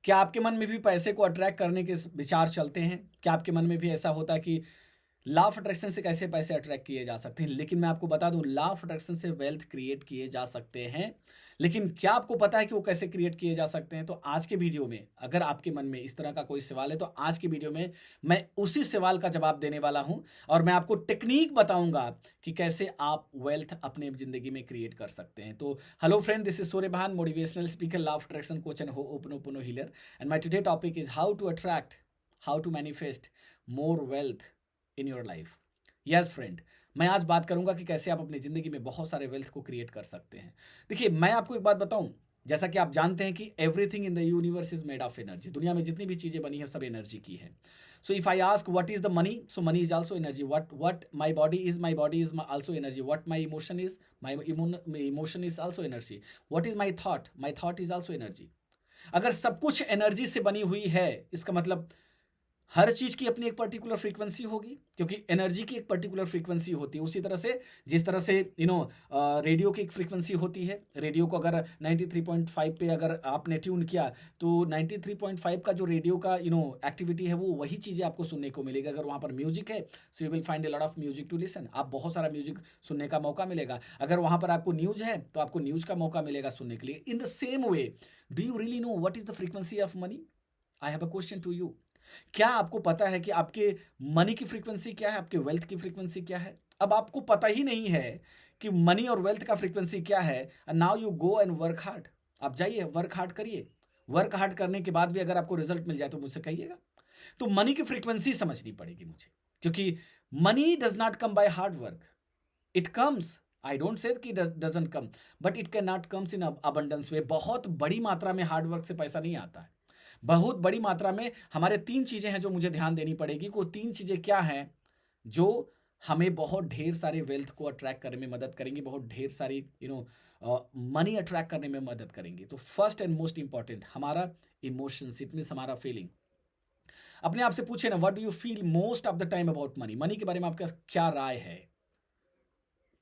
क्या आपके मन में भी पैसे को अट्रैक्ट करने के विचार चलते हैं? क्या आपके मन में भी ऐसा होता है कि लॉ ऑफ अट्रैक्शन से कैसे पैसे अट्रैक्ट किए जा सकते हैं? लेकिन मैं आपको बता दूं, लॉ ऑफ अट्रैक्शन से वेल्थ क्रिएट किए जा सकते हैं। लेकिन क्या आपको पता है कि वो कैसे क्रिएट किए जा सकते हैं? तो आज के वीडियो में अगर आपके मन में इस तरह का कोई सवाल है, तो आज की वीडियो में मैं उसी सवाल का जवाब देने वाला हूं और मैं आपको टेक्निक बताऊंगा कि कैसे आप वेल्थ अपने जिंदगी में क्रिएट कर सकते हैं। तो hello friend, this is Surya Bhan, motivational speaker, law of attraction coach and ओपनो healer, and my today topic is how to attract, how to manifest more wealth in your life. Yes friend, मैं आज बात करूंगा कि कैसे आप अपनी जिंदगी में बहुत सारे वेल्थ को क्रिएट कर सकते हैं। देखिए, मैं आपको एक बात बताऊं, जैसा कि आप जानते हैं कि everything in the universe is made of energy. दुनिया में जितनी भी चीजें बनी है सब एनर्जी की है। So if I ask what is the money, so money is also energy. What my body is, my body is also energy. What my emotion is, my emotion is also energy. What is my thought is also energy. अगर सब कुछ energy से बनी हुई है, इसका मतलब हर चीज की अपनी एक पर्टिकुलर फ्रीक्वेंसी होगी, क्योंकि एनर्जी की एक पर्टिकुलर फ्रीक्वेंसी होती है। उसी तरह से जिस तरह से रेडियो की एक फ्रीक्वेंसी होती है, रेडियो को अगर 93.5 पे अगर आपने ट्यून किया, तो 93.5 का जो रेडियो का एक्टिविटी है, वो वही चीजें आपको सुनने को मिलेगी। अगर वहां पर म्यूजिक है, so you will find a lot of music to listen. आप बहुत सारा म्यूजिक सुनने का मौका मिलेगा। अगर वहां पर आपको न्यूज है, तो आपको न्यूज का मौका मिलेगा सुनने के लिए। In the same way, do you really know what is the frequency of money? I have a question to you. क्या आपको पता है कि आपके मनी की फ्रीक्वेंसी क्या है, आपके वेल्थ की फ्रीक्वेंसी क्या है? अब आपको पता ही नहीं है कि मनी और वेल्थ का फ्रीक्वेंसी क्या है, and now you go and work hard. आप जाइए, वर्क हार्ड करिए। वर्क हार्ड करने के बाद भी अगर आपको रिजल्ट मिल जाए तो मुझसे कहिएगा। तो मनी की फ्रीक्वेंसी समझनी पड़ेगी मुझे, क्योंकि money does not come by hard work, it comes, I don't say कि doesn't come, but it can not comes in abundance way. बहुत बड़ी मात्रा में हार्ड वर्क से पैसा नहीं आता है। बहुत बड़ी मात्रा में हमारे तीन चीजें हैं जो मुझे ध्यान देनी पड़ेगी। वो तीन चीजें क्या हैं जो हमें बहुत ढेर सारे वेल्थ को अट्रैक्ट करने में मदद करेंगी, बहुत ढेर सारी मनी अट्रैक्ट करने में मदद करेंगी। तो फर्स्ट एंड मोस्ट इंपॉर्टेंट हमारा इमोशंस, इट मीन्स हमारा फीलिंग। अपने आप से पूछे ना, what do you feel most of the time about money? Money के बारे में आपका क्या राय है?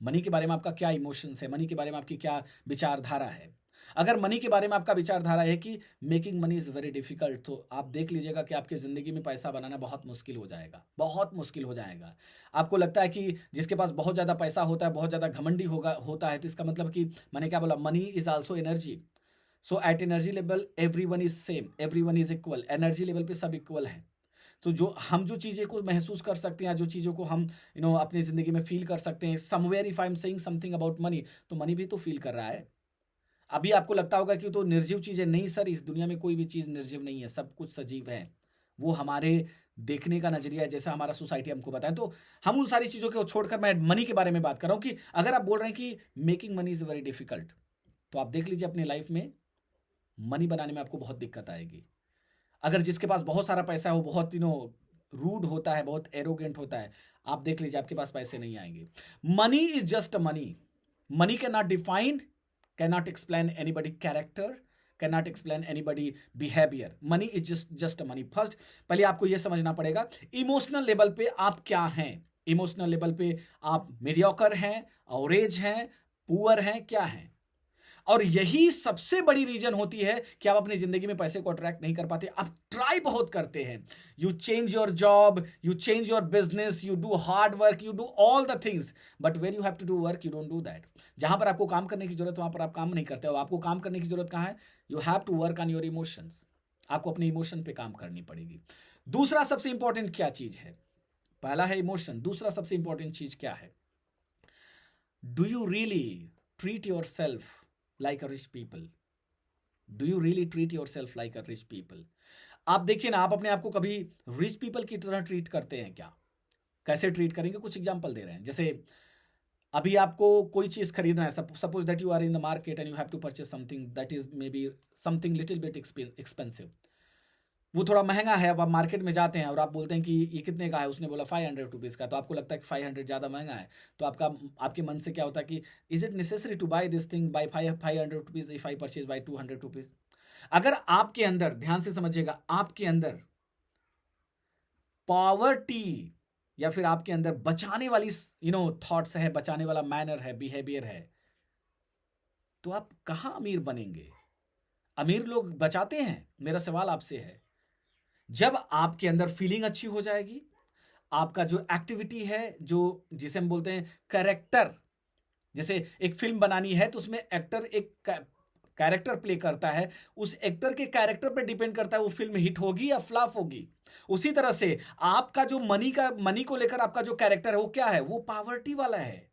मनी के बारे में आपका क्या इमोशंस है? मनी के बारे में आपकी क्या विचारधारा है? अगर मनी के बारे में आपका विचारधारा है कि making money is very difficult, तो आप देख लीजिएगा कि आपकी जिंदगी में पैसा बनाना बहुत मुश्किल हो जाएगा, बहुत मुश्किल हो जाएगा। आपको लगता है कि जिसके पास बहुत ज्यादा पैसा होता है, बहुत ज्यादा घमंडी होता है, तो इसका मतलब कि मैंने क्या बोला, money is also energy. So at energy level everyone is same, everyone is equal. Energy level पे सब इक्वल है। तो जो चीज़ें को महसूस कर सकते हैं, या जो चीज़ों को हम अपनी ज़िंदगी में फील कर सकते हैं, somewhere if I am saying something about money, तो मनी भी तो फील कर रहा है। अभी आपको लगता होगा कि तो निर्जीव चीज़ें, नहीं सर, इस दुनिया में कोई भी चीज़ निर्जीव नहीं है, सब कुछ सजीव है। वो हमारे देखने का नजरिया है, जैसा हमारा सोसाइटी हमको बताए। तो हम उन सारी चीज़ों को छोड़कर मैं मनी के बारे में बात कर रहा हूँ कि अगर आप बोल रहे हैं कि making money is very difficult, तो आप देख लीजिए अपनी लाइफ में मनी बनाने में आपको बहुत दिक्कत आएगी। अगर जिसके पास बहुत सारा पैसा है वो बहुत रूड होता है, बहुत एरोगेंट होता है, आप देख लीजिए आपके पास पैसे नहीं आएंगे। Money is just money. Money can not define, can not explain anybody character, can not explain anybody behaviour. Money is just money. First पहले आपको यह समझना पड़ेगा इमोशनल लेवल पे आप क्या हैं। इमोशनल लेवल पे आप मीडियोकर हैं, एवरेज हैं, पुअर हैं, क्या हैं? और यही सबसे बड़ी रीजन होती है कि आप अपनी जिंदगी में पैसे को अट्रैक्ट नहीं कर पाते। आप ट्राई बहुत करते हैं, you change your job, you change your business, you do hard work, you do all the things, but where you have to do work, you don't do that. जहां पर आपको काम करने की जरूरत, वहां पर आप काम नहीं करते हो। आपको काम करने की जरूरत कहां है? You have to work on your emotions. आपको अपने इमोशन पे काम करनी पड़ेगी। दूसरा सबसे इंपॉर्टेंट क्या चीज है? पहला है इमोशन, दूसरा सबसे इंपॉर्टेंट चीज क्या है? Do you really treat your self like a rich people? Do you really treat yourself like a rich people? आप देखिए ना, आप अपने आप को कभी रिच पीपल की तरह ट्रीट करते हैं क्या? कैसे ट्रीट करेंगे? कुछ एग्जांपल दे रहे हैं। जैसे अभी आपको कोई चीज खरीदना है, suppose that you are in the market and you have to purchase something that is maybe something little bit expensive. वो थोड़ा महंगा है। अब आप मार्केट में जाते हैं और आप बोलते हैं कि ये कितने का है, उसने बोला 500 रुपीज़ का, तो आपको लगता है कि 500 ज़्यादा महंगा है। तो आपके मन से क्या होता है कि is it necessary to buy this thing by 500 rupees if I purchase by 200 rupees? अगर आपके अंदर, ध्यान से समझिएगा, आपके अंदर पॉवर्टी या फिर आपके अंदर बचाने वाली थॉट्स है, बचाने वाला मैनर है, बिहेवियर है, तो आप कहाँ अमीर बनेंगे? अमीर लोग बचाते हैं? मेरा सवाल आपसे है। जब आपके अंदर फीलिंग अच्छी हो जाएगी, आपका जो एक्टिविटी है, जो जिसे हम बोलते हैं कैरेक्टर, जैसे एक फिल्म बनानी है तो उसमें एक्टर एक कैरेक्टर प्ले करता है, उस एक्टर के कैरेक्टर पर डिपेंड करता है वो फिल्म हिट होगी या फ्लॉप होगी। उसी तरह से आपका जो मनी को लेकर आपका जो कैरेक्टर है वो क्या है? वो पावर्टी वाला है।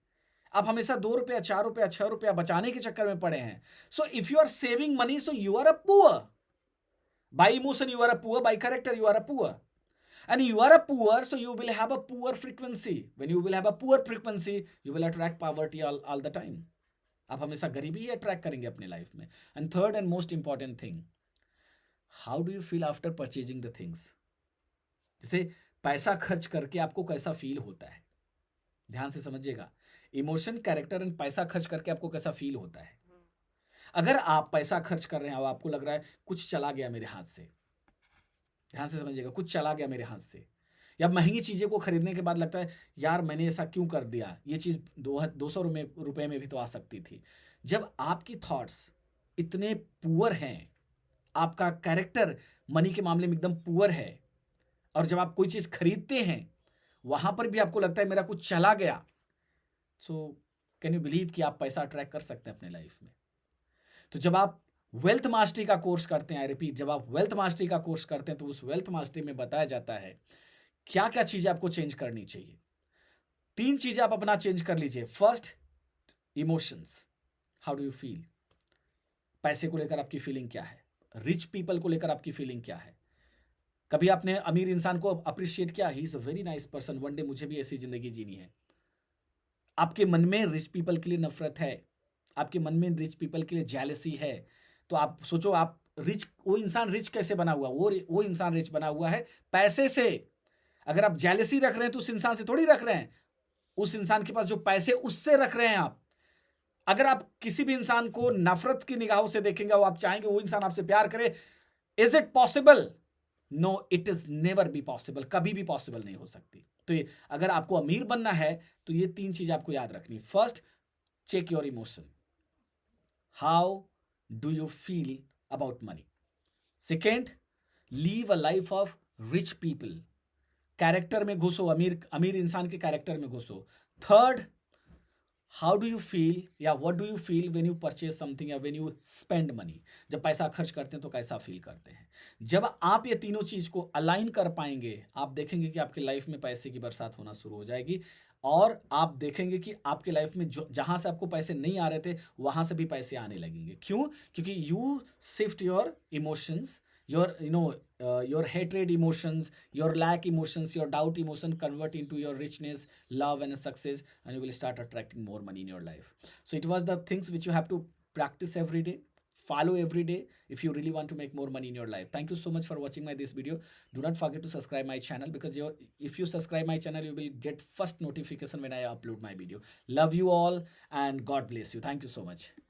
आप हमेशा 2 रुपया, 4 रुपया, 6 रुपया बचाने के चक्कर में पड़े हैं। So if you are saving money, so you are a poor. By emotion you are a poor, by character you are a poor. And you are a poor, so you will have a poor frequency. When you will have a poor frequency, you will attract poverty all the time. आप हमेशा गरीबी ही attract करेंगे अपने life में. And third and most important thing, how do you feel after purchasing the things? जैसे पैसा खर्च करके आपको कैसा फील होता है? ध्यान से समझिएगा. इमोशन, कैरेक्टर एंड पैसा खर्च करके आपको कैसा फील होता है? अगर आप पैसा खर्च कर रहे हैं और आपको लग रहा है कुछ चला गया मेरे हाथ से, ध्यान से समझिएगा, कुछ चला गया मेरे हाथ से, या महंगी चीज़ें को खरीदने के बाद लगता है यार मैंने ऐसा क्यों कर दिया, ये चीज़ 200 रुपये में भी तो आ सकती थी. जब आपकी थॉट्स इतने पुअर हैं, आपका कैरेक्टर मनी के मामले में एकदम पुअर है, और जब आप कोई चीज़ खरीदते हैं वहां पर भी आपको लगता है मेरा कुछ चला गया, सो कैन यू बिलीव कि आप पैसा अट्रैक्ट कर सकते हैं अपने लाइफ में? तो जब आप वेल्थ मास्टरी का कोर्स करते हैं, आई रिपीट, जब आप वेल्थ मास्टरी का कोर्स करते हैं तो उस वेल्थ मास्टरी में बताया जाता है क्या क्या चीजें आपको चेंज करनी चाहिए. 3 चीजें आप अपना चेंज कर लीजिए. First, emotions. How do you feel? पैसे को लेकर आपकी फीलिंग क्या है? रिच पीपल को लेकर आपकी फीलिंग क्या है? कभी आपने अमीर इंसान को अप्रिशिएट किया? He is a very nice person, one day मुझे भी ऐसी जिंदगी जीनी है. आपके मन में रिच पीपल के लिए नफरत है, आपके मन में रिच पीपल के लिए जेलसी है, तो आप सोचो आप रिच, वो इंसान रिच कैसे बना हुआ? वो इंसान रिच बना हुआ है पैसे से. अगर आप जेलसी रख रहे हैं तो उस इंसान से थोड़ी रख रहे हैं, उस इंसान के पास जो पैसे उससे रख रहे हैं आप. अगर आप किसी भी इंसान को नफरत की निगाहों से देखेंगे और आप चाहेंगे वो इंसान आपसे प्यार करे, is it possible? No, it is never be possible. कभी भी पॉसिबल नहीं हो सकती. तो ये, अगर आपको अमीर बनना है तो ये 3 चीज आपको याद रखनी. First, check your emotion. How do you feel about money? Second, live a life of rich people. Character में घुसो, अमीर इंसान के कैरेक्टर में घुसो. Third, how do you feel या what do you feel when you purchase something या when you spend money? जब पैसा खर्च करते हैं तो कैसा फील करते हैं? जब आप ये तीनों चीज को अलाइन कर पाएंगे, आप देखेंगे कि आपकी लाइफ में पैसे की बरसात होना शुरू हो जाएगी, और आप देखेंगे कि आपके लाइफ में जहां से आपको पैसे नहीं आ रहे थे वहां से भी पैसे आने लगेंगे. क्यों? क्योंकि you shift your emotions, your hatred emotions, your lack emotions, your doubt emotion convert into your richness, love and success, and you will start attracting more money in your life. So it was the things which you have to practice every day, follow every day, if you really want to make more money in your life. Thank you so much for watching this video. Do not forget to subscribe my channel, because if you subscribe my channel you will get first notification when I upload my video. Love you all and God bless you. Thank you so much.